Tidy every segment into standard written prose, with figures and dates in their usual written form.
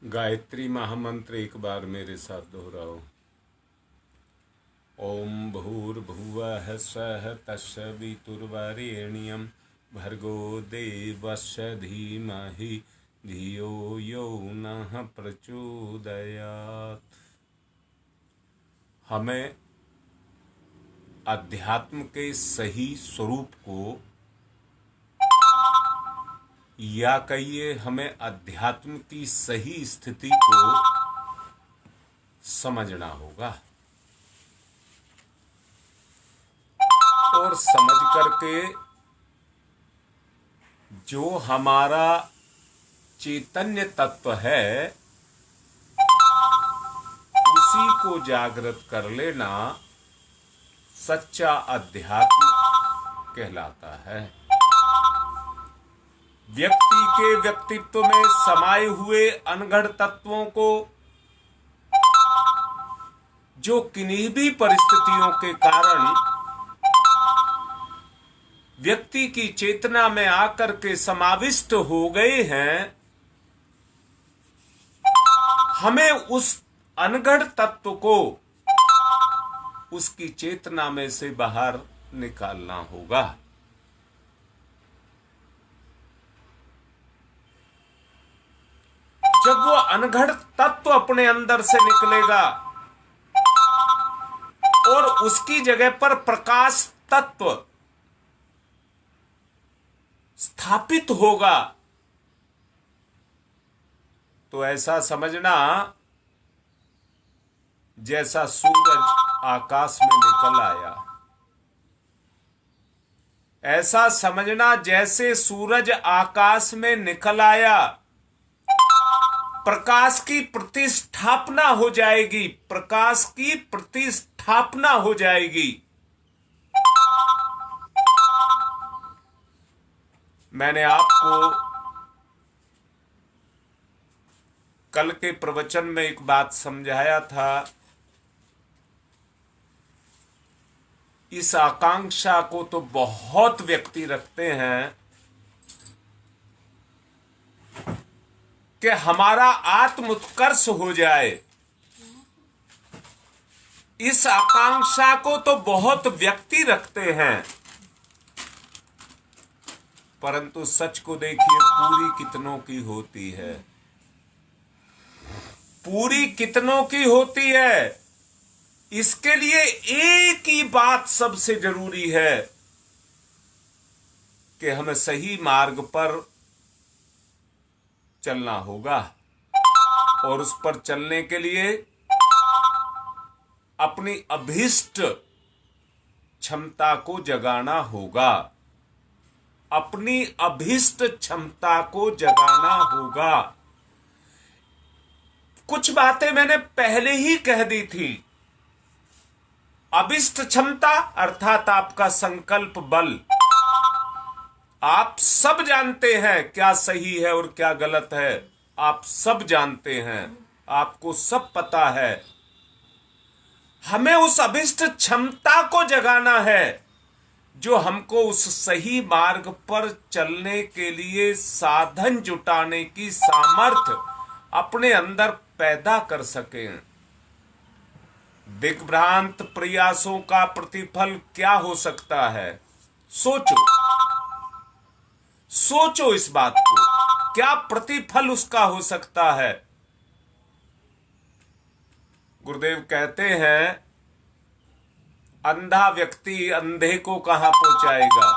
गायत्री महामंत्र एक बार मेरे साथ दोहराओ। ओम भूर्भुवः स्वः तत्सवितुर्वरेण्यं भर्गो देवस्य धीमहि धियो यो नः प्रचोदयात्। हमें अध्यात्म के सही स्वरूप को, या कहिए हमें अध्यात्म की सही स्थिति को समझना होगा और समझ करके जो हमारा चैतन्य तत्व है उसी को जागृत कर लेना सच्चा अध्यात्म कहलाता है। व्यक्ति के व्यक्तित्व में समाये हुए अनगढ़ तत्वों को जो किन्हीं भी परिस्थितियों के कारण व्यक्ति की चेतना में आकर के समाविष्ट हो गए हैं, हमें उस अनगढ़ तत्व को उसकी चेतना में से बाहर निकालना होगा। जब वो अनगढ़ तत्व अपने अंदर से निकलेगा और उसकी जगह पर प्रकाश तत्व स्थापित होगा, तो ऐसा समझना जैसा सूरज आकाश में निकल आया, ऐसा समझना जैसे सूरज आकाश में निकल आया प्रकाश की प्रतिस्थापना हो जाएगी, प्रकाश की प्रतिस्थापना हो जाएगी। मैंने आपको कल के प्रवचन में एक बात समझाया था। इस आकांक्षा को तो बहुत व्यक्ति रखते हैं कि हमारा आत्म उत्कर्ष हो जाए। इस आकांक्षा को तो बहुत व्यक्ति रखते हैं, परंतु सच को देखिए पूरी कितनों की होती है, पूरी कितनों की होती है। इसके लिए एक ही बात सबसे जरूरी है कि हमें सही मार्ग पर चलना होगा और उस पर चलने के लिए अपनी अभीष्ट क्षमता को जगाना होगा, अपनी अभीष्ट क्षमता को जगाना होगा। कुछ बातें मैंने पहले ही कह दी थी। अभीष्ट क्षमता अर्थात आपका संकल्प बल। आप सब जानते हैं क्या सही है और क्या गलत है, आप सब जानते हैं, आपको सब पता है। हमें उस अभीष्ट क्षमता को जगाना है जो हमको उस सही मार्ग पर चलने के लिए साधन जुटाने की सामर्थ्य अपने अंदर पैदा कर सके। दिग्भ्रांत प्रयासों का प्रतिफल क्या हो सकता है? सोचो, सोचो इस बात को, क्या प्रतिफल उसका हो सकता है? गुरुदेव कहते हैं अंधा व्यक्ति अंधे को कहां पहुंचाएगा?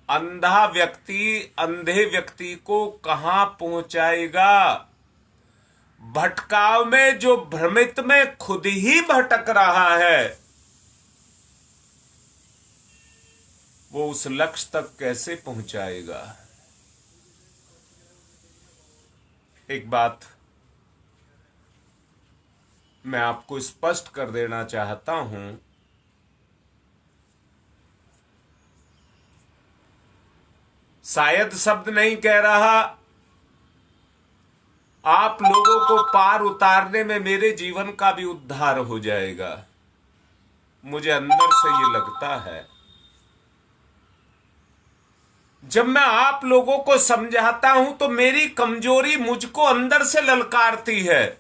अंधा व्यक्ति अंधे व्यक्ति को कहां पहुंचाएगा? भटकाव में जो भ्रमित में खुद ही भटक रहा है, वो उस लक्ष्य तक कैसे पहुंचाएगा? एक बात मैं आपको स्पष्ट कर देना चाहता हूं। शायद शब्द नहीं कह रहा, आप लोगों को पार उतारने में मेरे जीवन का भी उद्धार हो जाएगा, मुझे अंदर से ये लगता है। जब मैं आप लोगों को समझाता हूं तो मेरी कमजोरी मुझको अंदर से ललकारती है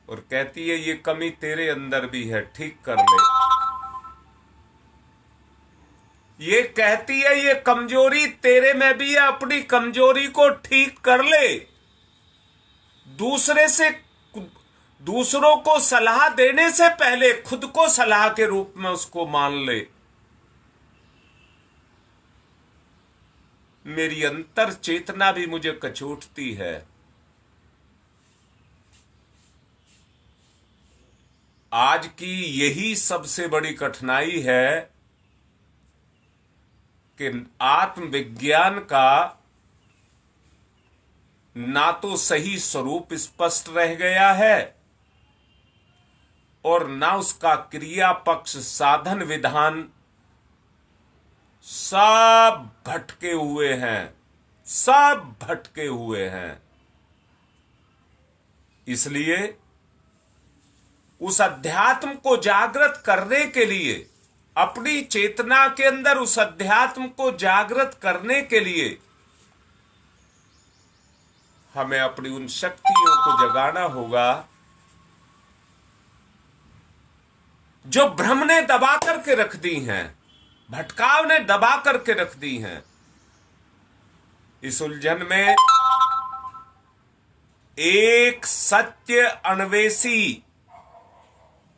और कहती है ये कमी तेरे अंदर भी है, ठीक कर ले। ये कहती है ये कमजोरी तेरे में भी है, अपनी कमजोरी को ठीक कर ले। दूसरों को सलाह देने से पहले खुद को सलाह के रूप में उसको मान ले। मेरी अंतर चेतना भी मुझे कचोटती है। आज की यही सबसे बड़ी कठिनाई है कि आत्मविज्ञान का ना तो सही स्वरूप स्पष्ट रह गया है और ना उसका क्रिया पक्ष साधन विधान, सब भटके हुए हैं, सब भटके हुए हैं। इसलिए उस अध्यात्म को जागृत करने के लिए, अपनी चेतना के अंदर उस अध्यात्म को जागृत करने के लिए हमें अपनी उन शक्तियों को जगाना होगा जो भ्रम ने दबा करके रख दी हैं, भटकाव ने दबा करके रख दी हैं। इस उलझन में एक सत्य अन्वेषी,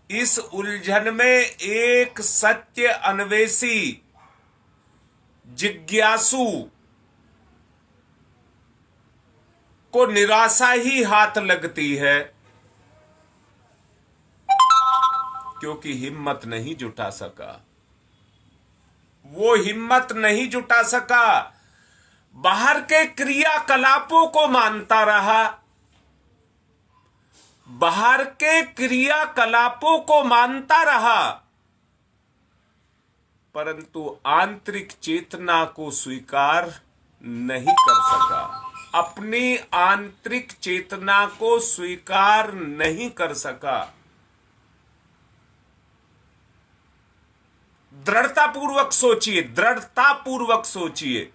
इस उलझन में एक सत्य अन्वेषी जिज्ञासु को निराशा ही हाथ लगती है, क्योंकि हिम्मत नहीं जुटा सका। वो हिम्मत नहीं जुटा सका, बाहर के क्रियाकलापों को मानता रहा, बाहर के क्रियाकलापों को मानता रहा, परंतु आंतरिक चेतना को स्वीकार नहीं कर सका, अपनी आंतरिक चेतना को स्वीकार नहीं कर सका। दृढ़तापूर्वक सोचिए, दृढ़तापूर्वक सोचिए।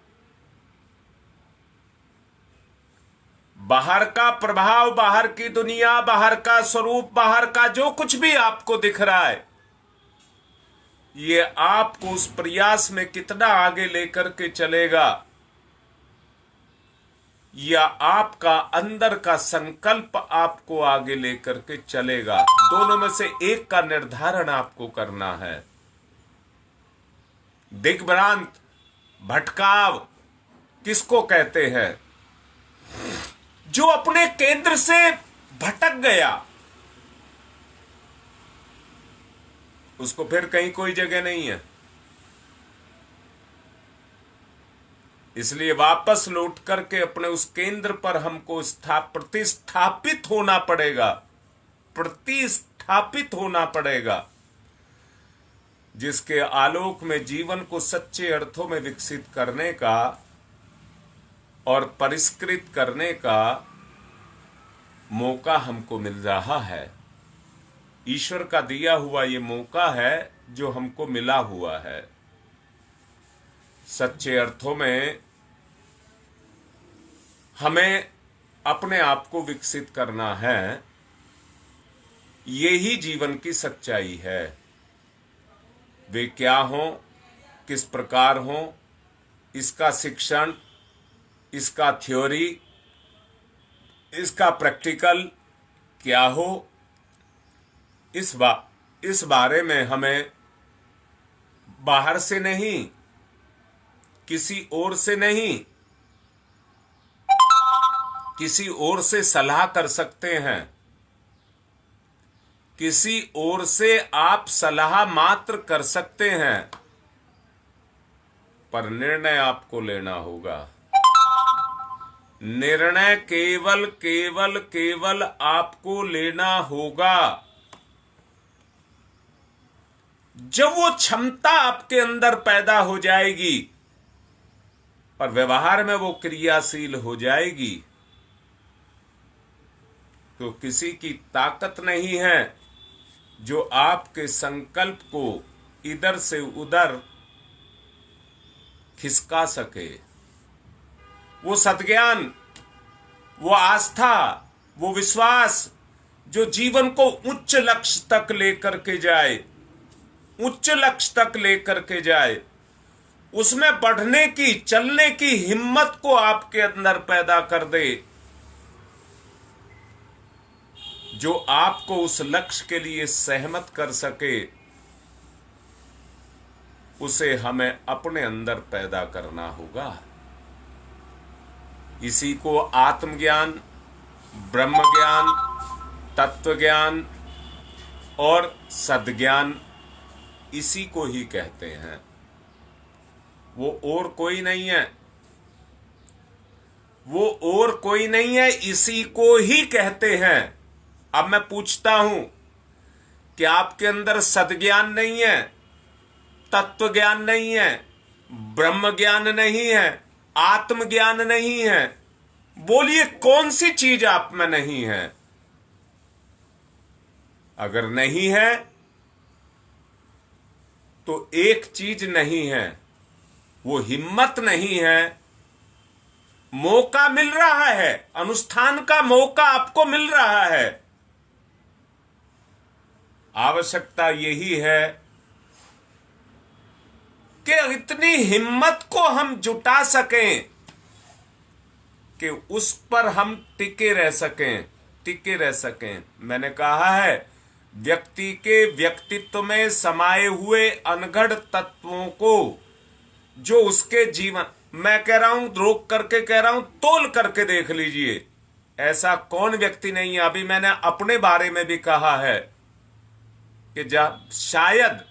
बाहर का प्रभाव, बाहर की दुनिया, बाहर का स्वरूप, बाहर का जो कुछ भी आपको दिख रहा है, ये आपको उस प्रयास में कितना आगे लेकर के चलेगा, या आपका अंदर का संकल्प आपको आगे लेकर के चलेगा, दोनों में से एक का निर्धारण आपको करना है। दिग्भ्रांत, भटकाव किसको कहते हैं? जो अपने केंद्र से भटक गया, उसको फिर कहीं कोई जगह नहीं है। इसलिए वापस लौट करके अपने उस केंद्र पर हमको प्रतिस्थापित होना पड़ेगा, प्रतिस्थापित होना पड़ेगा, जिसके आलोक में जीवन को सच्चे अर्थों में विकसित करने का और परिष्कृत करने का मौका हमको मिल रहा है। ईश्वर का दिया हुआ ये मौका है जो हमको मिला हुआ है। सच्चे अर्थों में हमें अपने आप को विकसित करना है। यही जीवन की सच्चाई है। वे क्या हों, किस प्रकार हों, इसका शिक्षण, इसका थ्योरी, इसका प्रैक्टिकल क्या हो, इस बारे में हमें बाहर से नहीं, किसी और से नहीं, किसी और से सलाह कर सकते हैं, किसी और से आप सलाह मात्र कर सकते हैं, पर निर्णय आपको लेना होगा। निर्णय केवल केवल केवल आपको लेना होगा। जब वो क्षमता आपके अंदर पैदा हो जाएगी और व्यवहार में वो क्रियाशील हो जाएगी, तो किसी की ताकत नहीं है जो आपके संकल्प को इधर से उधर खिसका सके। वो सद्ज्ञान, वो आस्था, वो विश्वास जो जीवन को उच्च लक्ष्य तक लेकर के जाए, उच्च लक्ष्य तक लेकर के जाए, उसमें बढ़ने की, चलने की हिम्मत को आपके अंदर पैदा कर दे, जो आपको उस लक्ष्य के लिए सहमत कर सके, उसे हमें अपने अंदर पैदा करना होगा। इसी को आत्मज्ञान, ब्रह्म ज्ञान, तत्व ज्ञान और सद्ज्ञान, इसी को ही कहते हैं। वो और कोई नहीं है, वो और कोई नहीं है, इसी को ही कहते हैं। अब मैं पूछता हूं कि आपके अंदर सद्ज्ञान नहीं है, तत्व ज्ञान नहीं है, ब्रह्म ज्ञान नहीं है, आत्मज्ञान नहीं है, बोलिए कौन सी चीज आप में नहीं है? अगर नहीं है तो एक चीज नहीं है, वो हिम्मत नहीं है। मौका मिल रहा है, अनुष्ठान का मौका आपको मिल रहा है। आवश्यकता यही है कि इतनी हिम्मत को हम जुटा सकें कि उस पर हम टिके रह सकें, टिके रह सकें। मैंने कहा है, व्यक्ति के व्यक्तित्व में समाये हुए अनगढ़ तत्वों को, जो उसके जीवन, मैं कह रहा हूं, रोक करके कह रहा हूं, तोल करके देख लीजिए। ऐसा कौन व्यक्ति नहीं है। अभी मैंने अपने बारे में भी कहा है कि जब शायद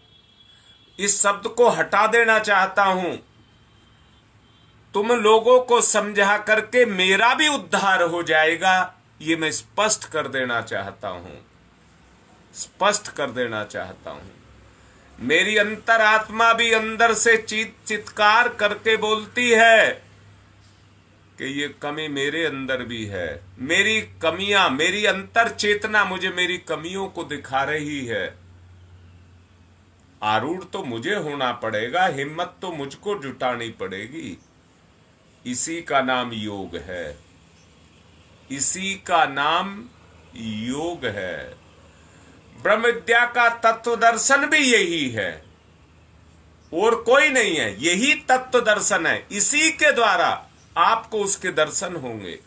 इस शब्द को हटा देना चाहता हूं, तुम लोगों को समझा करके मेरा भी उद्धार हो जाएगा, ये मैं स्पष्ट कर देना चाहता हूं, स्पष्ट कर देना चाहता हूं। मेरी अंतरात्मा भी अंदर से चित्कार करके बोलती है कि ये कमी मेरे अंदर भी है। मेरी कमियां, मेरी अंतर चेतना मुझे मेरी कमियों को दिखा रही है। आरूढ़ तो मुझे होना पड़ेगा, हिम्मत तो मुझको जुटानी पड़ेगी। इसी का नाम योग है, इसी का नाम योग है। ब्रह्म विद्या का तत्व दर्शन भी यही है, और कोई नहीं है। यही तत्व दर्शन है, इसी के द्वारा आपको उसके दर्शन होंगे।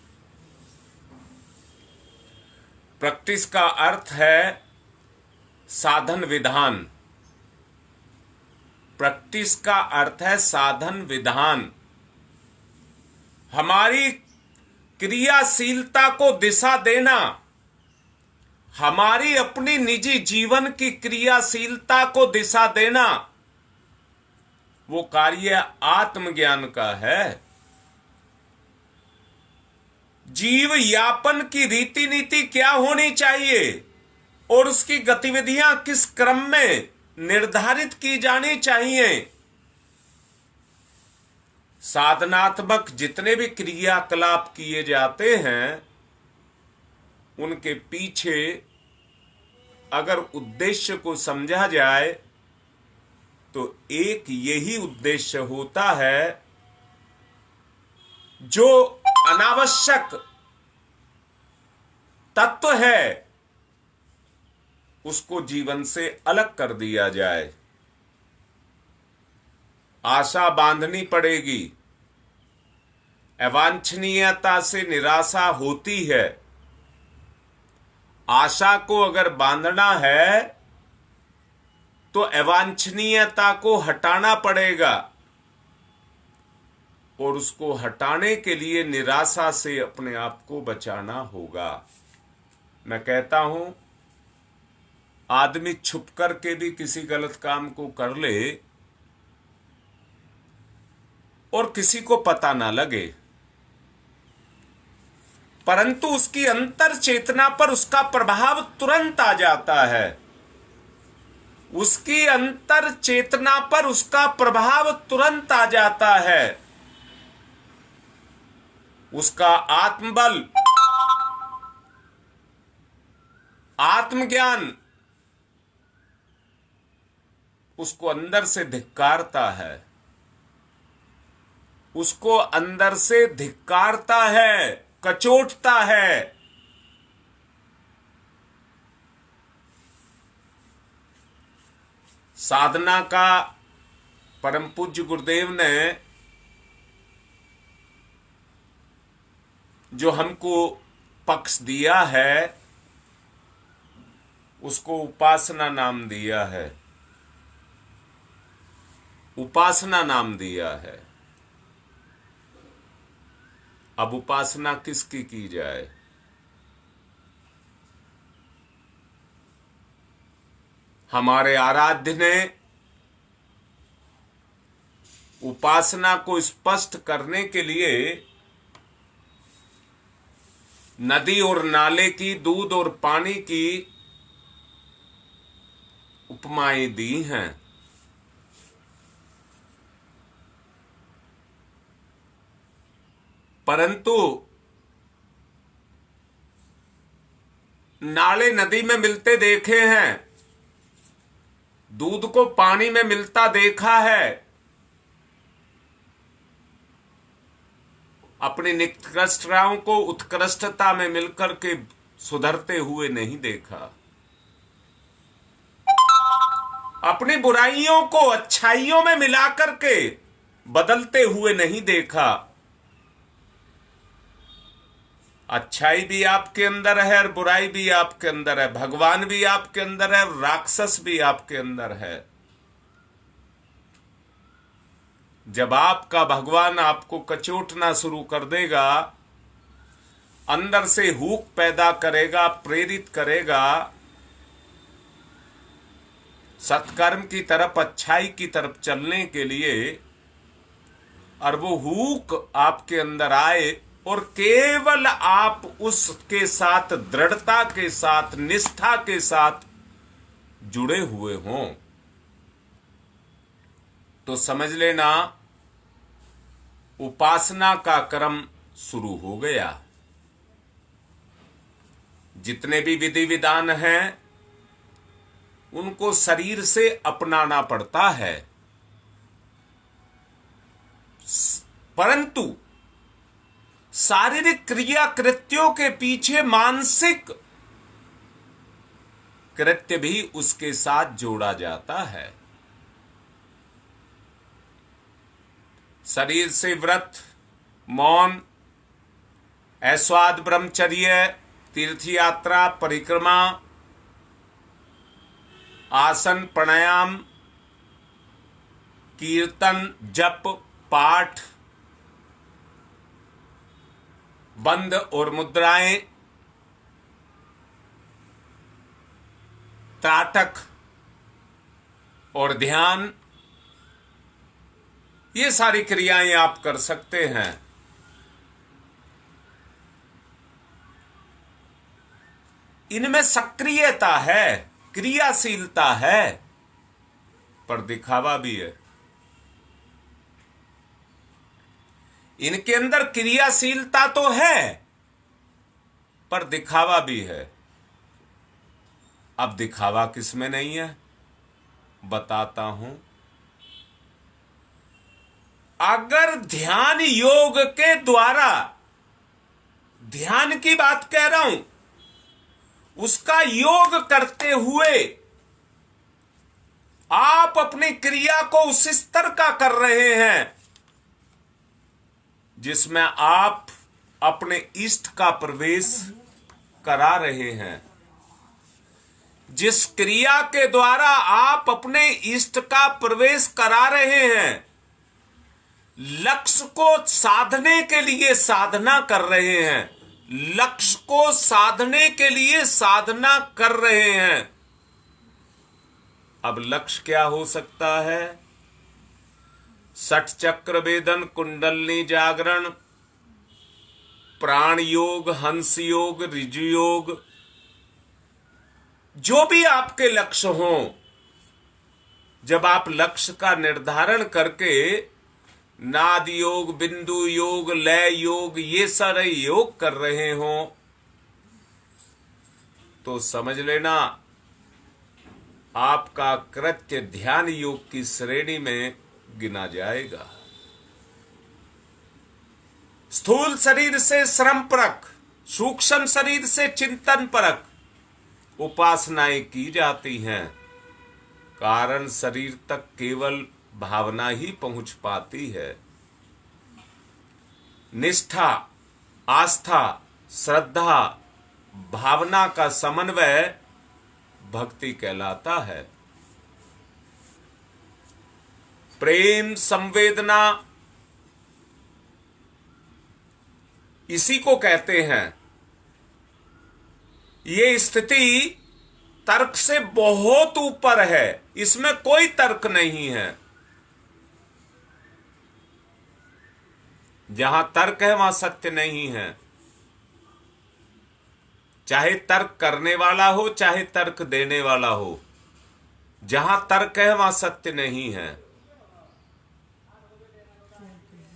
प्रैक्टिस का अर्थ है साधन विधान। प्रैक्टिस का अर्थ है साधन विधान। हमारी क्रियाशीलता को दिशा देना, हमारी अपनी निजी जीवन की क्रियाशीलता को दिशा देना, वो कार्य आत्मज्ञान का है। जीव यापन की रीति नीति क्या होनी चाहिए और उसकी गतिविधियां किस क्रम में निर्धारित की जानी चाहिए। साधनात्मक जितने भी क्रियाकलाप किए जाते हैं, उनके पीछे अगर उद्देश्य को समझा जाए तो एक यही उद्देश्य होता है, जो अनावश्यक तत्व है उसको जीवन से अलग कर दिया जाए। आशा बांधनी पड़ेगी। अवांछनीयता से निराशा होती है। आशा को अगर बांधना है तो अवांछनीयता को हटाना पड़ेगा, और उसको हटाने के लिए निराशा से अपने आप को बचाना होगा। मैं कहता हूं, आदमी छुप करके भी किसी गलत काम को कर ले और किसी को पता ना लगे, परंतु उसकी अंतर चेतना पर उसका प्रभाव तुरंत आ जाता है। उसकी अंतर चेतना पर उसका प्रभाव तुरंत आ जाता है। उसका आत्मबल, आत्मज्ञान उसको अंदर से धिक्कारता है, उसको अंदर से धिक्कारता है, कचोटता है। साधना का परम पूज्य गुरुदेव ने जो हमको पक्ष दिया है उसको उपासना नाम दिया है, उपासना नाम दिया है। अब उपासना किसकी की जाए? हमारे आराध्य ने उपासना को स्पष्ट करने के लिए नदी और नाले की, दूध और पानी की उपमाएं दी हैं। परंतु नाले नदी में मिलते देखे हैं, दूध को पानी में मिलता देखा है, अपनी निकृष्टताओं को उत्कृष्टता में मिलकर के सुधरते हुए नहीं देखा, अपनी बुराइयों को अच्छाइयों में मिलाकर के बदलते हुए नहीं देखा। अच्छाई भी आपके अंदर है और बुराई भी आपके अंदर है, भगवान भी आपके अंदर है और राक्षस भी आपके अंदर है। जब आपका भगवान आपको कचोटना शुरू कर देगा, अंदर से हुक पैदा करेगा, प्रेरित करेगा सत्कर्म की तरफ, अच्छाई की तरफ चलने के लिए, और वो हुक आपके अंदर आए और केवल आप उसके साथ दृढ़ता के साथ, निष्ठा के साथ जुड़े हुए हों, तो समझ लेना उपासना का क्रम शुरू हो गया। जितने भी विधि विधान हैं उनको शरीर से अपनाना पड़ता है, परंतु शारीरिक क्रिया कृत्यों के पीछे मानसिक कृत्य भी उसके साथ जोड़ा जाता है। शरीर से व्रत, मौन, ऐश्वाद ब्रह्मचर्य, तीर्थ यात्रा, परिक्रमा, आसन, प्राणायाम, कीर्तन, जप, पाठ, बंद और मुद्राएं, त्राटक और ध्यान, ये सारी क्रियाएं आप कर सकते हैं। इनमें सक्रियता है, क्रियाशीलता है, पर दिखावा भी है। इनके अंदर क्रियाशीलता तो है पर दिखावा भी है। अब दिखावा किसमें नहीं है बताता हूं। अगर ध्यान योग के द्वारा, ध्यान की बात कह रहा हूं, उसका योग करते हुए आप अपनी क्रिया को उस स्तर का कर रहे हैं जिसमें आप अपने इष्ट का प्रवेश करा रहे हैं, जिस क्रिया के द्वारा आप अपने इष्ट का प्रवेश करा रहे हैं, लक्ष्य को साधने के लिए साधना कर रहे हैं, लक्ष्य को साधने के लिए साधना कर रहे हैं। अब लक्ष्य क्या हो सकता है? षट चक्र वेदन, कुंडलनी जागरण, प्राण योग, हंस योग, ऋजु योग, जो भी आपके लक्ष्य हों, जब आप लक्ष्य का निर्धारण करके नाद योग, बिंदु योग, लय योग, ये सारे योग कर रहे हो तो समझ लेना आपका कृत्य ध्यान योग की श्रेणी में गिना जाएगा। स्थूल शरीर से श्रम परक, सूक्ष्म शरीर से चिंतन परक उपासनाएं की जाती हैं। कारण शरीर तक केवल भावना ही पहुंच पाती है। निष्ठा, आस्था, श्रद्धा, भावना का समन्वय भक्ति कहलाता है। प्रेम, संवेदना इसी को कहते हैं। ये स्थिति तर्क से बहुत ऊपर है, इसमें कोई तर्क नहीं है। जहां तर्क है वहां सत्य नहीं है। चाहे तर्क करने वाला हो, चाहे तर्क देने वाला हो, जहां तर्क है वहां सत्य नहीं है।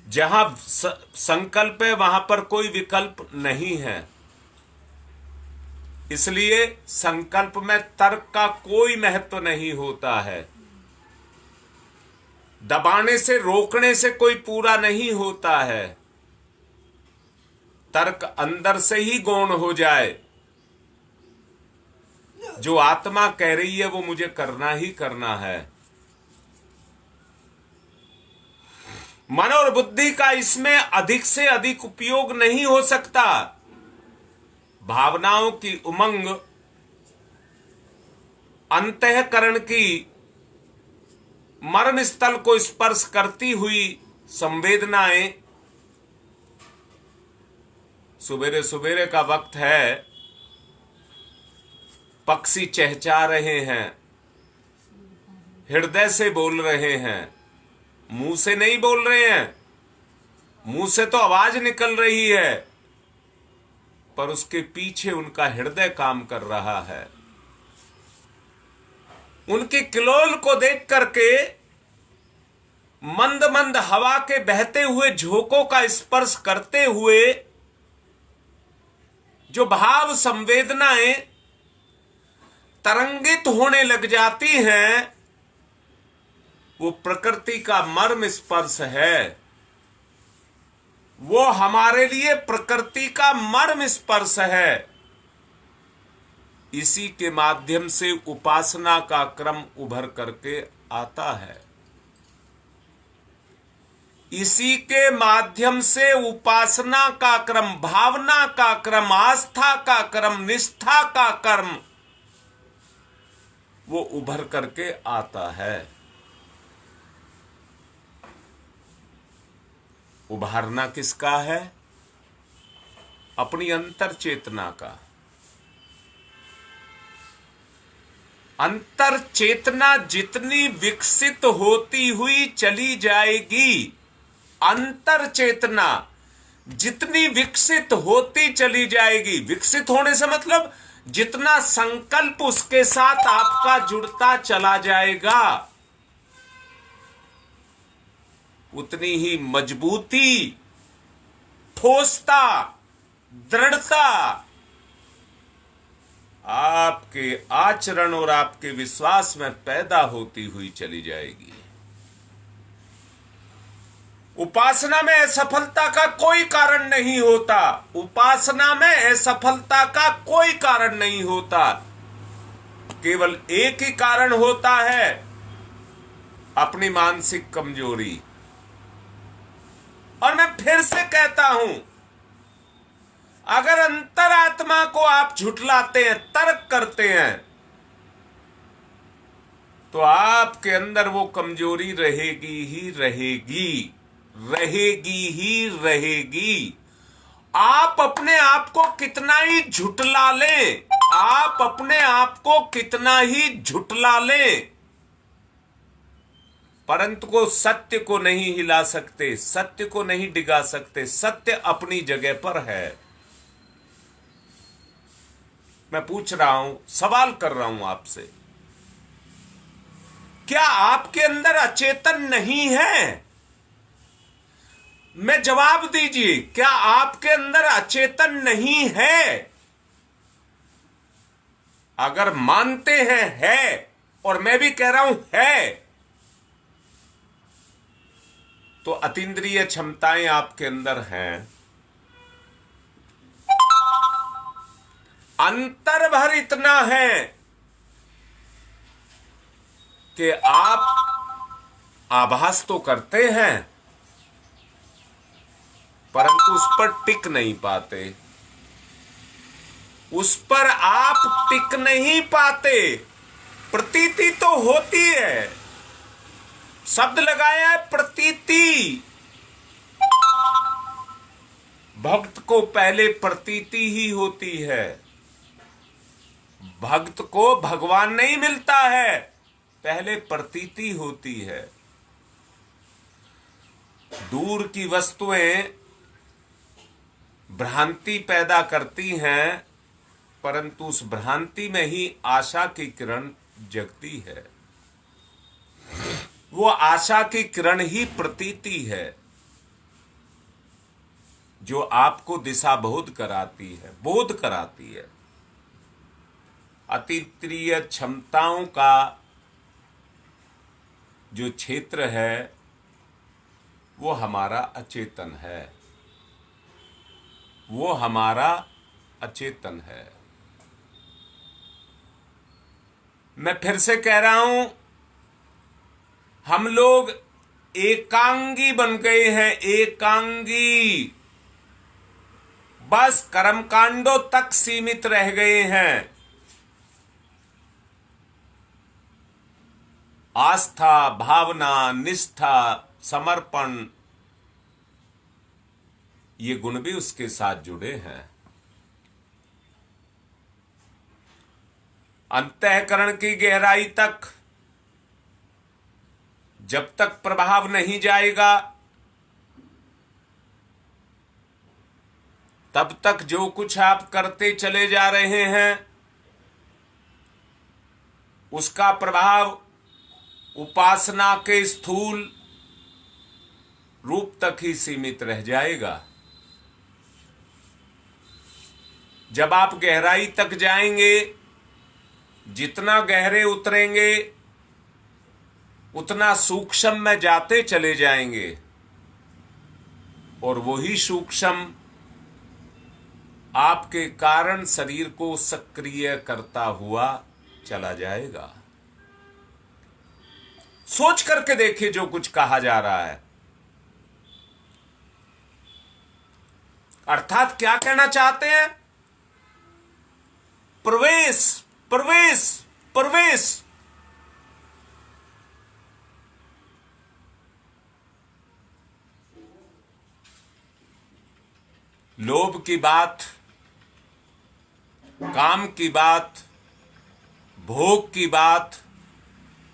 जहां संकल्प है वहां पर कोई विकल्प नहीं है। इसलिए संकल्प में तर्क का कोई महत्व नहीं होता है। दबाने से, रोकने से कोई पूरा नहीं होता है। तर्क अंदर से ही गौण हो जाए, जो आत्मा कह रही है वो मुझे करना ही करना है। मन और बुद्धि का इसमें अधिक से अधिक उपयोग नहीं हो सकता। भावनाओं की उमंग, अंतःकरण की मरण स्थल को स्पर्श करती हुई संवेदनाएं। सुबेरे सुबेरे का वक्त है, पक्षी चहचहा रहे हैं, हृदय से बोल रहे हैं, मुंह से नहीं बोल रहे हैं। मुंह से तो आवाज निकल रही है, पर उसके पीछे उनका हृदय काम कर रहा है। उनके किलोल को देख करके मंद मंद हवा के बहते हुए झोंकों का स्पर्श करते हुए जो भाव संवेदनाएं तरंगित होने लग जाती हैं, वो प्रकृति का मर्म स्पर्श है। वो हमारे लिए प्रकृति का मर्म स्पर्श है। इसी के माध्यम से उपासना का क्रम उभर करके आता है। इसी के माध्यम से उपासना का क्रम, भावना का क्रम, आस्था का क्रम, निष्ठा का क्रम वो उभर करके आता है। उभारना किसका है? अपनी अंतर चेतना का। अंतर चेतना जितनी विकसित होती हुई चली जाएगी, अंतर चेतना जितनी विकसित होती चली जाएगी, विकसित होने से मतलब जितना संकल्प उसके साथ आपका जुड़ता चला जाएगा, उतनी ही मजबूती, ठोसता, दृढ़ता आपके आचरण और आपके विश्वास में पैदा होती हुई चली जाएगी। उपासना में असफलता का कोई कारण नहीं होता। उपासना में असफलता का कोई कारण नहीं होता। केवल एक ही कारण होता है, अपनी मानसिक कमजोरी। और मैं फिर से कहता हूं, अगर अंतरात्मा को आप झुठलाते हैं, तर्क करते हैं, तो आपके अंदर वो कमजोरी रहेगी ही रहेगी, रहेगी ही रहेगी। आप अपने आप को कितना ही झुठला लें, आप अपने आप को कितना ही झुठला लें, परंतु को सत्य को नहीं हिला सकते, सत्य को नहीं डिगा सकते। सत्य अपनी जगह पर है। मैं पूछ रहा हूं, सवाल कर रहा हूं आपसे, क्या आपके अंदर अचेतन नहीं है? मैं जवाब दीजिए, क्या आपके अंदर अचेतन नहीं है? अगर मानते हैं है, और मैं भी कह रहा हूं है, तो अतीन्द्रिय क्षमताएं आपके अंदर हैं। अंतर भर इतना है कि आप आभास तो करते हैं परंतु उस पर टिक नहीं पाते, उस पर आप टिक नहीं पाते। प्रतीति तो होती है, शब्द लगाया है प्रतीति। भक्त को पहले प्रतीति ही होती है, भक्त को भगवान नहीं मिलता है, पहले प्रतीति होती है। दूर की वस्तुएं भ्रांति पैदा करती हैं, परंतु उस भ्रांति में ही आशा की किरण जगती है। वो आशा की किरण ही प्रतीति है जो आपको दिशा बोध कराती है। अतीन्द्रिय क्षमताओं का जो क्षेत्र है वो हमारा अचेतन है, मैं फिर से कह रहा हूं, हम लोग एकांगी बन गए हैं, एकांगी। बस कर्मकांडों तक सीमित रह गए हैं। आस्था, भावना, निष्ठा, समर्पण, ये गुण भी उसके साथ जुड़े हैं। अंतःकरण की गहराई तक जब तक प्रभाव नहीं जाएगा तब तक जो कुछ आप करते चले जा रहे हैं उसका प्रभाव उपासना के स्थूल रूप तक ही सीमित रह जाएगा। जब आप गहराई तक जाएंगे, जितना गहरे उतरेंगे उतना सूक्ष्म में जाते चले जाएंगे और वही सूक्ष्म आपके कारण शरीर को सक्रिय करता हुआ चला जाएगा। सोच करके देखिए जो कुछ कहा जा रहा है। अर्थात क्या कहना चाहते हैं? प्रवेश, प्रवेश, प्रवेश। लोभ की बात, काम की बात, भोग की बात,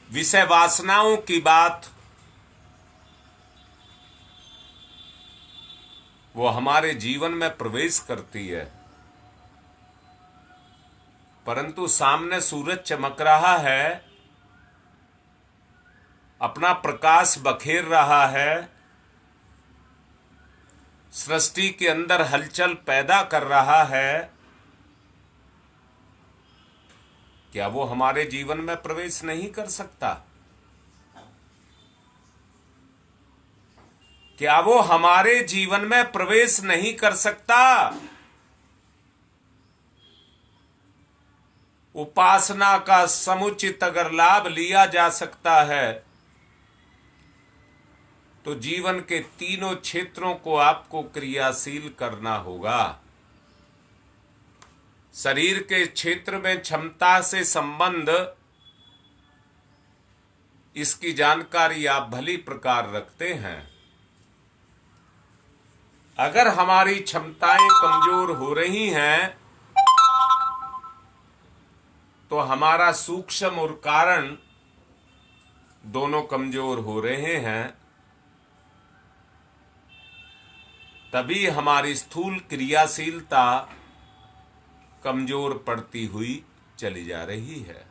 विषय वासनाओं की बात, वो हमारे जीवन में प्रवेश करती है, परंतु सामने सूरज चमक रहा है, अपना प्रकाश बखेर रहा है, सृष्टि के अंदर हलचल पैदा कर रहा है। क्या वो हमारे जीवन में प्रवेश नहीं कर सकता? क्या वो हमारे जीवन में प्रवेश नहीं कर सकता? उपासना का समुचित अगर लाभ लिया जा सकता है तो जीवन के तीनों क्षेत्रों को आपको क्रियाशील करना होगा। शरीर के क्षेत्र में क्षमता से संबंध, इसकी जानकारी आप भली प्रकार रखते हैं। अगर हमारी क्षमताएं कमजोर हो रही हैं तो हमारा सूक्ष्म और कारण दोनों कमजोर हो रहे हैं, तभी हमारी स्थूल क्रियाशीलता कमजोर पड़ती हुई चली जा रही है।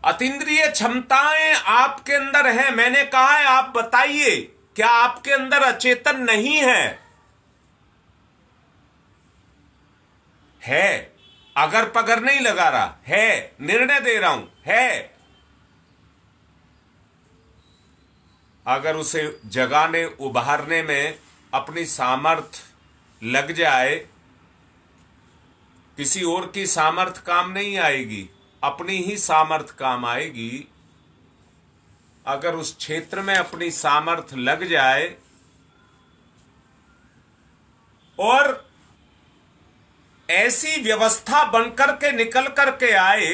अतीन्द्रिय क्षमताएं आपके अंदर हैं। मैंने कहा है, आप बताइए क्या आपके अंदर अचेतन नहीं है? है, अगर पगर नहीं लगा रहा है, निर्णय दे रहा हूं है। अगर उसे जगाने उभारने में अपनी सामर्थ्य लग जाए, किसी और की सामर्थ्य काम नहीं आएगी, अपनी ही सामर्थ्य काम आएगी। अगर उस क्षेत्र में अपनी सामर्थ्य लग जाए और ऐसी व्यवस्था बनकर के निकल करके आए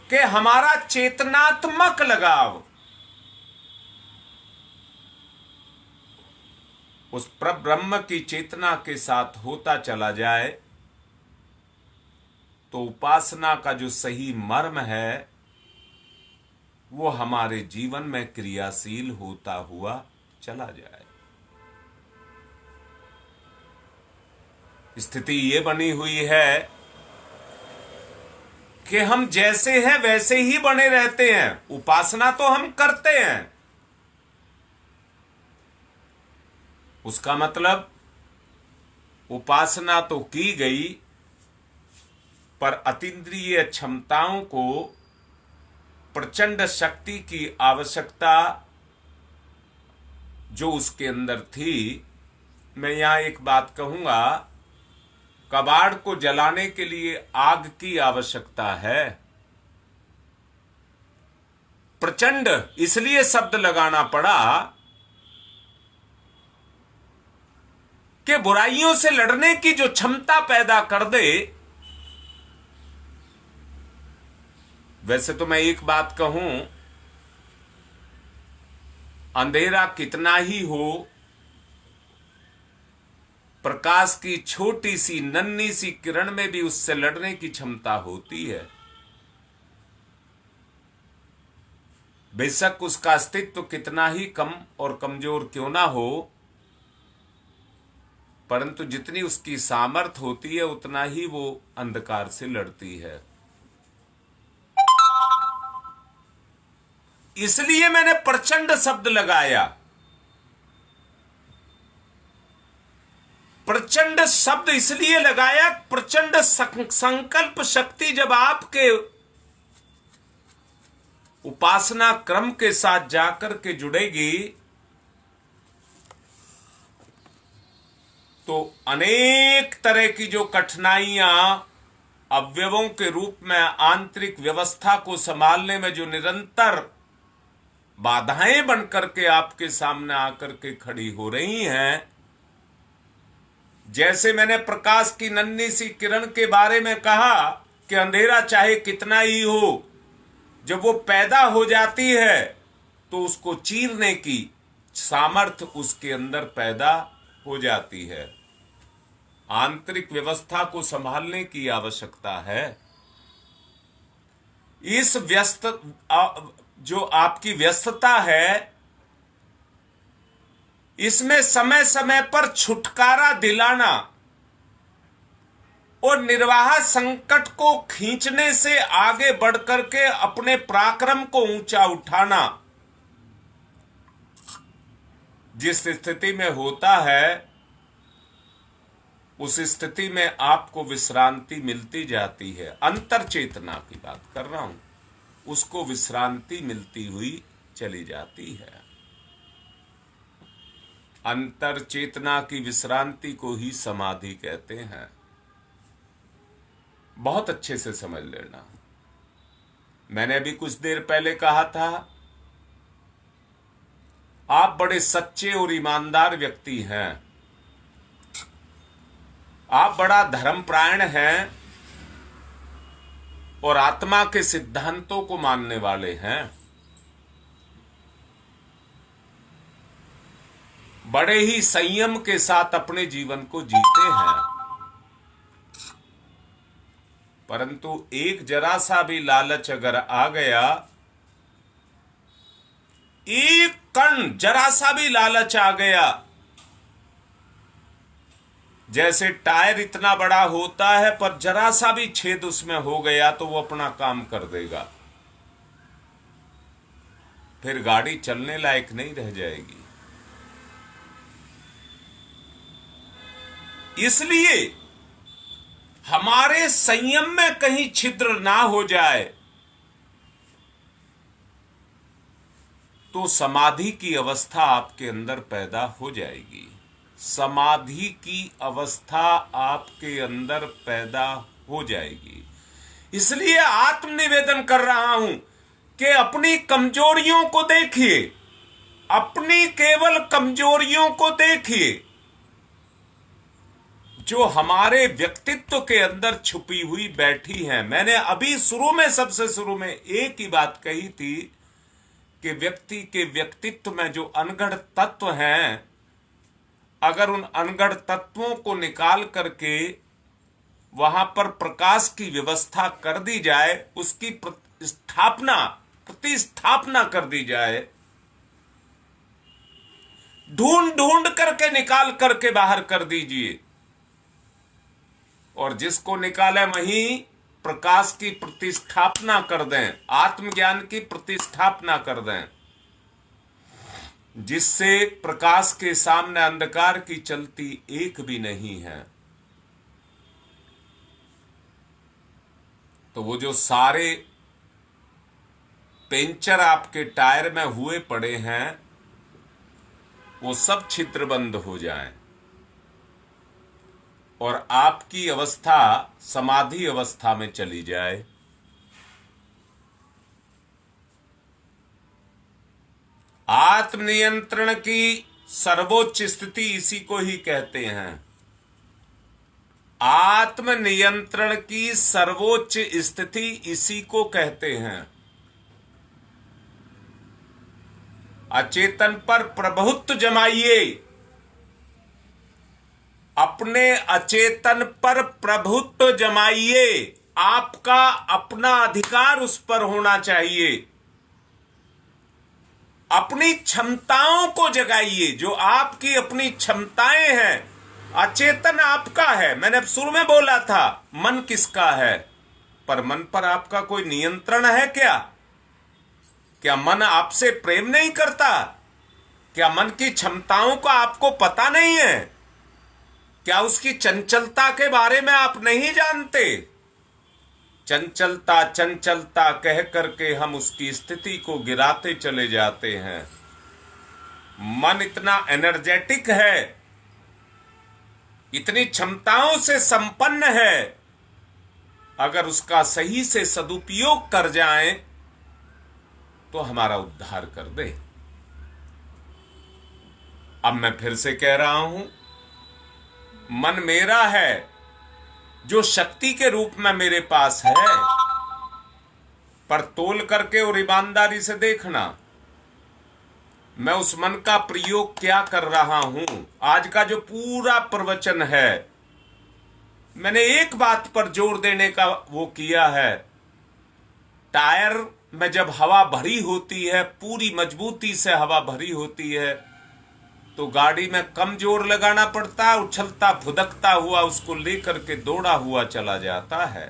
कि हमारा चेतनात्मक लगाव उस परब्रह्म की चेतना के साथ होता चला जाए, तो उपासना का जो सही मर्म है वो हमारे जीवन में क्रियाशील होता हुआ चला जाए। स्थिति ये बनी हुई है कि हम जैसे हैं वैसे ही बने रहते हैं। उपासना तो हम करते हैं, उसका मतलब उपासना तो की गई, पर अतीन्द्रिय क्षमताओं को प्रचंड शक्ति की आवश्यकता जो उसके अंदर थी। मैं यहां एक बात कहूंगा, कबाड़ को जलाने के लिए आग की आवश्यकता है। प्रचंड इसलिए शब्द लगाना पड़ा कि बुराइयों से लड़ने की जो क्षमता पैदा कर दे। वैसे तो मैं एक बात कहूं, अंधेरा कितना ही हो, प्रकाश की छोटी सी नन्ही सी किरण में भी उससे लड़ने की क्षमता होती है। बेशक उसका अस्तित्व कितना ही कम और कमजोर क्यों ना हो, परंतु जितनी उसकी सामर्थ्य होती है उतना ही वो अंधकार से लड़ती है। इसलिए मैंने प्रचंड शब्द लगाया। प्रचंड शब्द इसलिए लगाया, प्रचंड संकल्प शक्ति जब आपके उपासना क्रम के साथ जाकर के जुड़ेगी तो अनेक तरह की जो कठिनाइयां अवयवों के रूप में आंतरिक व्यवस्था को संभालने में जो निरंतर बाधाएं बनकर के आपके सामने आकर के खड़ी हो रही हैं, जैसे मैंने प्रकाश की नन्ही सी किरण के बारे में कहा कि अंधेरा चाहे कितना ही हो, जब वो पैदा हो जाती है तो उसको चीरने की सामर्थ्य उसके अंदर पैदा हो जाती है। आंतरिक व्यवस्था को संभालने की आवश्यकता है। इस जो आपकी व्यस्तता है, इसमें समय समय पर छुटकारा दिलाना और निर्वाह संकट को खींचने से आगे बढ़कर के अपने पराक्रम को ऊंचा उठाना, जिस स्थिति में होता है उस स्थिति में आपको विश्रांति मिलती जाती है। अंतर चेतना की बात कर रहा हूं, उसको विश्रांति मिलती हुई चली जाती है। अंतर चेतना की विश्रांति को ही समाधि कहते हैं। बहुत अच्छे से समझ लेना। मैंने अभी कुछ देर पहले कहा था, आप बड़े सच्चे और ईमानदार व्यक्ति हैं, आप बड़ा धर्मपरायण हैं और आत्मा के सिद्धांतों को मानने वाले हैं। बड़े ही संयम के साथ अपने जीवन को जीते हैं, परंतु एक जरा सा भी लालच अगर आ गया, एक कण जरा सा भी लालच आ गया, जैसे टायर इतना बड़ा होता है पर जरा सा भी छेद उसमें हो गया तो वो अपना काम कर देगा, फिर गाड़ी चलने लायक नहीं रह जाएगी। इसलिए हमारे संयम में कहीं छिद्र ना हो जाए, तो समाधि की अवस्था आपके अंदर पैदा हो जाएगी। समाधि की अवस्था आपके अंदर पैदा हो जाएगी। इसलिए आत्मनिवेदन कर रहा हूं कि अपनी कमजोरियों को देखिए, अपनी केवल कमजोरियों को देखिए जो हमारे व्यक्तित्व के अंदर छुपी हुई बैठी हैं। मैंने अभी शुरू में, सबसे शुरू में एक ही बात कही थी कि व्यक्ति के व्यक्तित्व में जो अनगढ़ तत्व हैं, अगर उन अनगढ़ तत्वों को निकाल करके वहां पर प्रकाश की व्यवस्था कर दी जाए, उसकी प्रतिस्थापना कर दी जाए, ढूंढ ढूंढ करके निकाल करके बाहर कर दीजिए, और जिसको निकाले वहीं प्रकाश की प्रतिस्थापना कर दें, आत्मज्ञान की प्रतिस्थापना कर दें, जिससे प्रकाश के सामने अंधकार की चलती एक भी नहीं है। तो वो जो सारे पेंचर आपके टायर में हुए पड़े हैं, वो सब छिद्रबंद हो जाएं और आपकी अवस्था समाधि अवस्था में चली जाए। आत्मनियंत्रण की सर्वोच्च स्थिति इसी को ही कहते हैं। आत्मनियंत्रण की सर्वोच्च स्थिति इसी को कहते हैं। अचेतन पर प्रभुत्व जमाइए, अपने अचेतन पर प्रभुत्व जमाइए। आपका अपना अधिकार उस पर होना चाहिए। अपनी क्षमताओं को जगाइए, जो आपकी अपनी क्षमताएं हैं। अचेतन आपका है। मैंने अब शुरू में बोला था मन किसका है, पर मन पर आपका कोई नियंत्रण है क्या? क्या मन आपसे प्रेम नहीं करता? क्या मन की क्षमताओं का आपको पता नहीं है? क्या उसकी चंचलता के बारे में आप नहीं जानते? चंचलता चंचलता कह करके हम उसकी स्थिति को गिराते चले जाते हैं। मन इतना एनर्जेटिक है, इतनी क्षमताओं से संपन्न है, अगर उसका सही से सदुपयोग कर जाएं तो हमारा उद्धार कर दे। अब मैं फिर से कह रहा हूं, मन मेरा है, जो शक्ति के रूप में मेरे पास है, पर तोल करके और ईमानदारी से देखना मैं उस मन का प्रयोग क्या कर रहा हूं। आज का जो पूरा प्रवचन है, मैंने एक बात पर जोर देने का वो किया है। टायर में जब हवा भरी होती है, पूरी मजबूती से हवा भरी होती है, तो गाड़ी में कम जोर लगाना पड़ता है, उछलता फुदकता हुआ उसको लेकर के दौड़ा हुआ चला जाता है।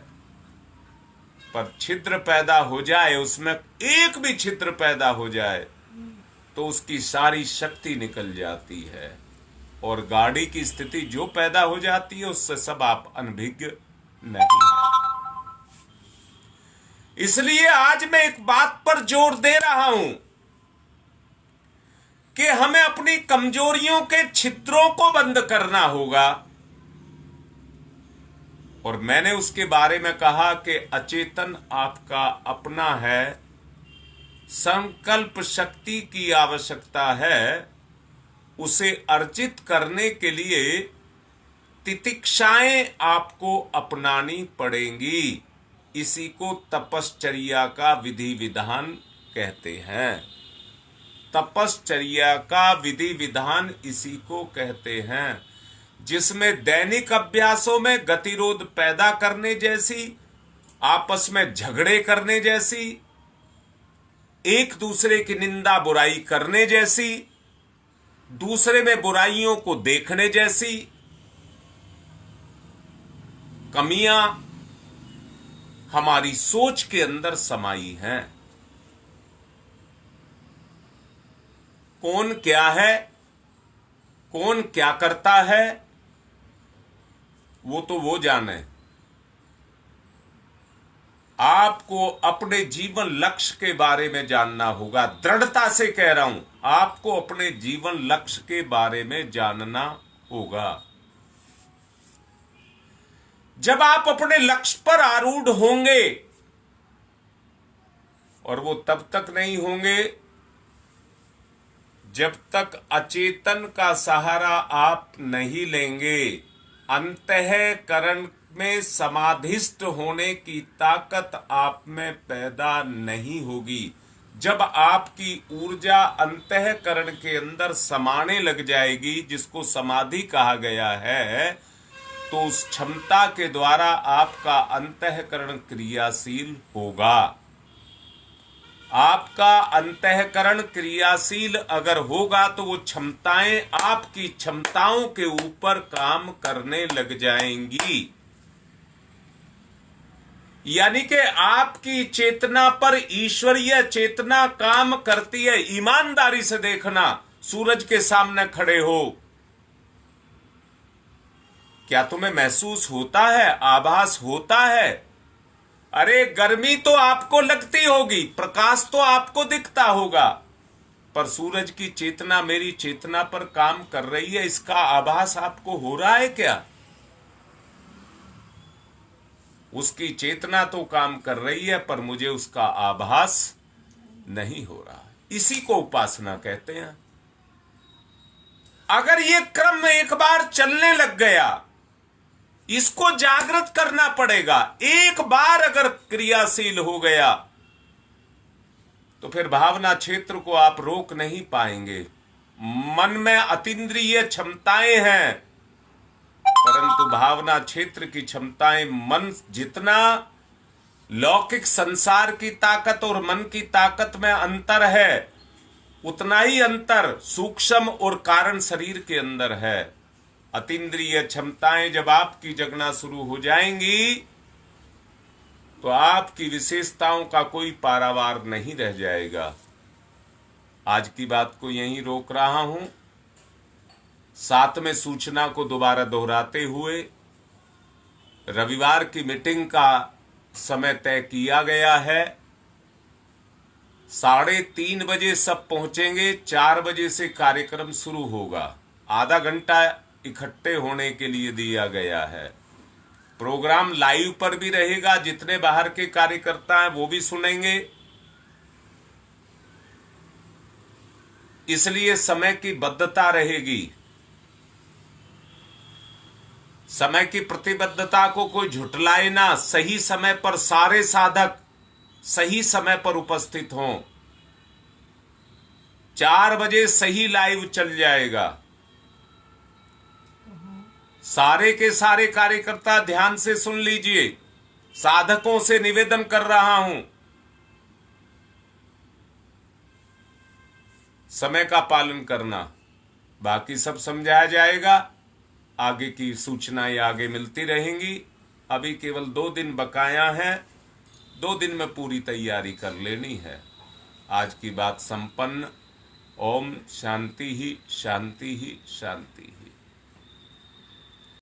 पर छिद्र पैदा हो जाए, उसमें एक भी छिद्र पैदा हो जाए तो उसकी सारी शक्ति निकल जाती है, और गाड़ी की स्थिति जो पैदा हो जाती है उससे सब आप अनभिज्ञ नहीं है। इसलिए आज मैं एक बात पर जोर दे रहा हूं कि हमें अपनी कमजोरियों के छिद्रों को बंद करना होगा। और मैंने उसके बारे में कहा कि अचेतन आपका अपना है, संकल्प शक्ति की आवश्यकता है। उसे अर्जित करने के लिए तितिक्षाएं आपको अपनानी पड़ेंगी। इसी को तपश्चर्या का विधि विधान कहते हैं। तपश्चर्या का विधि विधान इसी को कहते हैं, जिसमें दैनिक अभ्यासों में गतिरोध पैदा करने जैसी, आपस में झगड़े करने जैसी, एक दूसरे की निंदा बुराई करने जैसी, दूसरे में बुराइयों को देखने जैसी कमियां हमारी सोच के अंदर समाई हैं। कौन क्या है, कौन क्या करता है, वो तो वो जाने, आपको अपने जीवन लक्ष्य के बारे में जानना होगा। दृढ़ता से कह रहा हूं, आपको अपने जीवन लक्ष्य के बारे में जानना होगा। जब आप अपने लक्ष्य पर आरूढ़ होंगे, और वो तब तक नहीं होंगे जब तक अचेतन का सहारा आप नहीं लेंगे। अंतःकरण में समाधिस्थ होने की ताकत आप में पैदा नहीं होगी। जब आपकी ऊर्जा अंतःकरण के अंदर समाने लग जाएगी, जिसको समाधि कहा गया है, तो उस क्षमता के द्वारा आपका अंतःकरण क्रियाशील होगा। आपका अंतःकरण क्रियाशील अगर होगा तो वो क्षमताएं आपकी क्षमताओं के ऊपर काम करने लग जाएंगी। यानी कि आपकी चेतना पर ईश्वरीय चेतना काम करती है। ईमानदारी से देखना, सूरज के सामने खड़े हो, क्या तुम्हें महसूस होता है, आभास होता है? अरे गर्मी तो आपको लगती होगी, प्रकाश तो आपको दिखता होगा, पर सूरज की चेतना मेरी चेतना पर काम कर रही है, इसका आभास आपको हो रहा है क्या? उसकी चेतना तो काम कर रही है, पर मुझे उसका आभास नहीं हो रहा। इसी को उपासना कहते हैं। अगर ये क्रम एक बार चलने लग गया, इसको जागृत करना पड़ेगा। एक बार अगर क्रियाशील हो गया तो फिर भावना क्षेत्र को आप रोक नहीं पाएंगे। मन में अतीन्द्रिय क्षमताएं हैं, परंतु भावना क्षेत्र की क्षमताएं, मन जितना लौकिक संसार की ताकत और मन की ताकत में अंतर है, उतना ही अंतर सूक्ष्म और कारण शरीर के अंदर है। अतीन्द्रिय क्षमताएं जब आपकी जगना शुरू हो जाएंगी तो आपकी विशेषताओं का कोई पारावार नहीं रह जाएगा। आज की बात को यहीं रोक रहा हूं। साथ में सूचना को दोबारा दोहराते हुए, रविवार की मीटिंग का समय तय किया गया है। 3:30 बजे सब पहुंचेंगे। 4 बजे से कार्यक्रम शुरू होगा। आधा घंटा इकट्ठे होने के लिए दिया गया है। प्रोग्राम लाइव पर भी रहेगा, जितने बाहर के कार्यकर्ता हैं वो भी सुनेंगे। इसलिए समय की बद्धता रहेगी। समय की प्रतिबद्धता को कोई झुठलाए ना। सही समय पर सारे साधक सही समय पर उपस्थित हों। 4 बजे सही लाइव चल जाएगा। सारे के सारे कार्यकर्ता ध्यान से सुन लीजिए। साधकों से निवेदन कर रहा हूं, समय का पालन करना। बाकी सब समझाया जाएगा। आगे की सूचनाएं आगे मिलती रहेंगी। अभी केवल 2 दिन बकाया हैं। 2 दिन में पूरी तैयारी कर लेनी है। आज की बात संपन्न। ओम शांति ही शांति ही शांति।